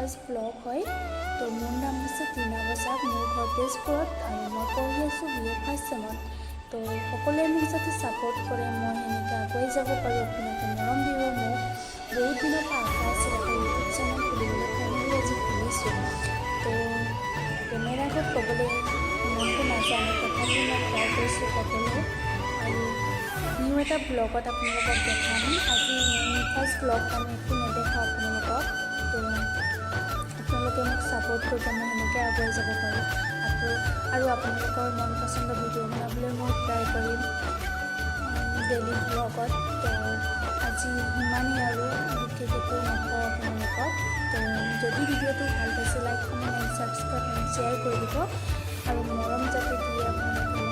First blog হয়। তো মোৰ নাম হৈছে টিনা বসাক, মোৰ ঘৰ তেজপুৰত আৰু মই পঢ়ি আছোঁ BA ফাৰ্ষ্ট চেমত। তো সকলোৱে মোক যাতে ছাপোৰ্ট কৰে, মই সেনেকৈ আগুৱাই যাব পাৰোঁ, আপোনালোকে মৰম দিব। মোক বহুত দিনৰ পৰা আশা আছিল এটা ইউটিউব চেনেল খুলিবলৈ, ফাইনেলি আজি খুলিছোঁ। তো কেমেৰা আগত ক'বলৈ মনটো নাযায়, তথাপিও মই ট্ৰাই কৰিছোঁ ক'বলৈ। আৰু নিউ এটা ব্লগত আপোনালোকক দেখাম। আজি ফাৰ্ষ্ট ব্লগ আমি একো নেদেখাওঁ আপোনালোকক। তো আপোনালোকে মোক ছাপোৰ্ট কৰিব, মই সেনেকৈ আগুৱাই যাব পাৰোঁ। আৰু আপোনালোকৰ মন পচন্দ ভিডিঅ' বনাবলৈ মই ট্ৰাই কৰিম ডেইলি ব্লগত। তো আজি সিমানেই আৰু বিশেষ একো নকওঁ আপোনালোকক। তো যদি ভিডিঅ'টো ভাল পাইছে like, comment and subscribe and share কৰি দিব আৰু মৰম যাতে দিয়ে আপোনালোকে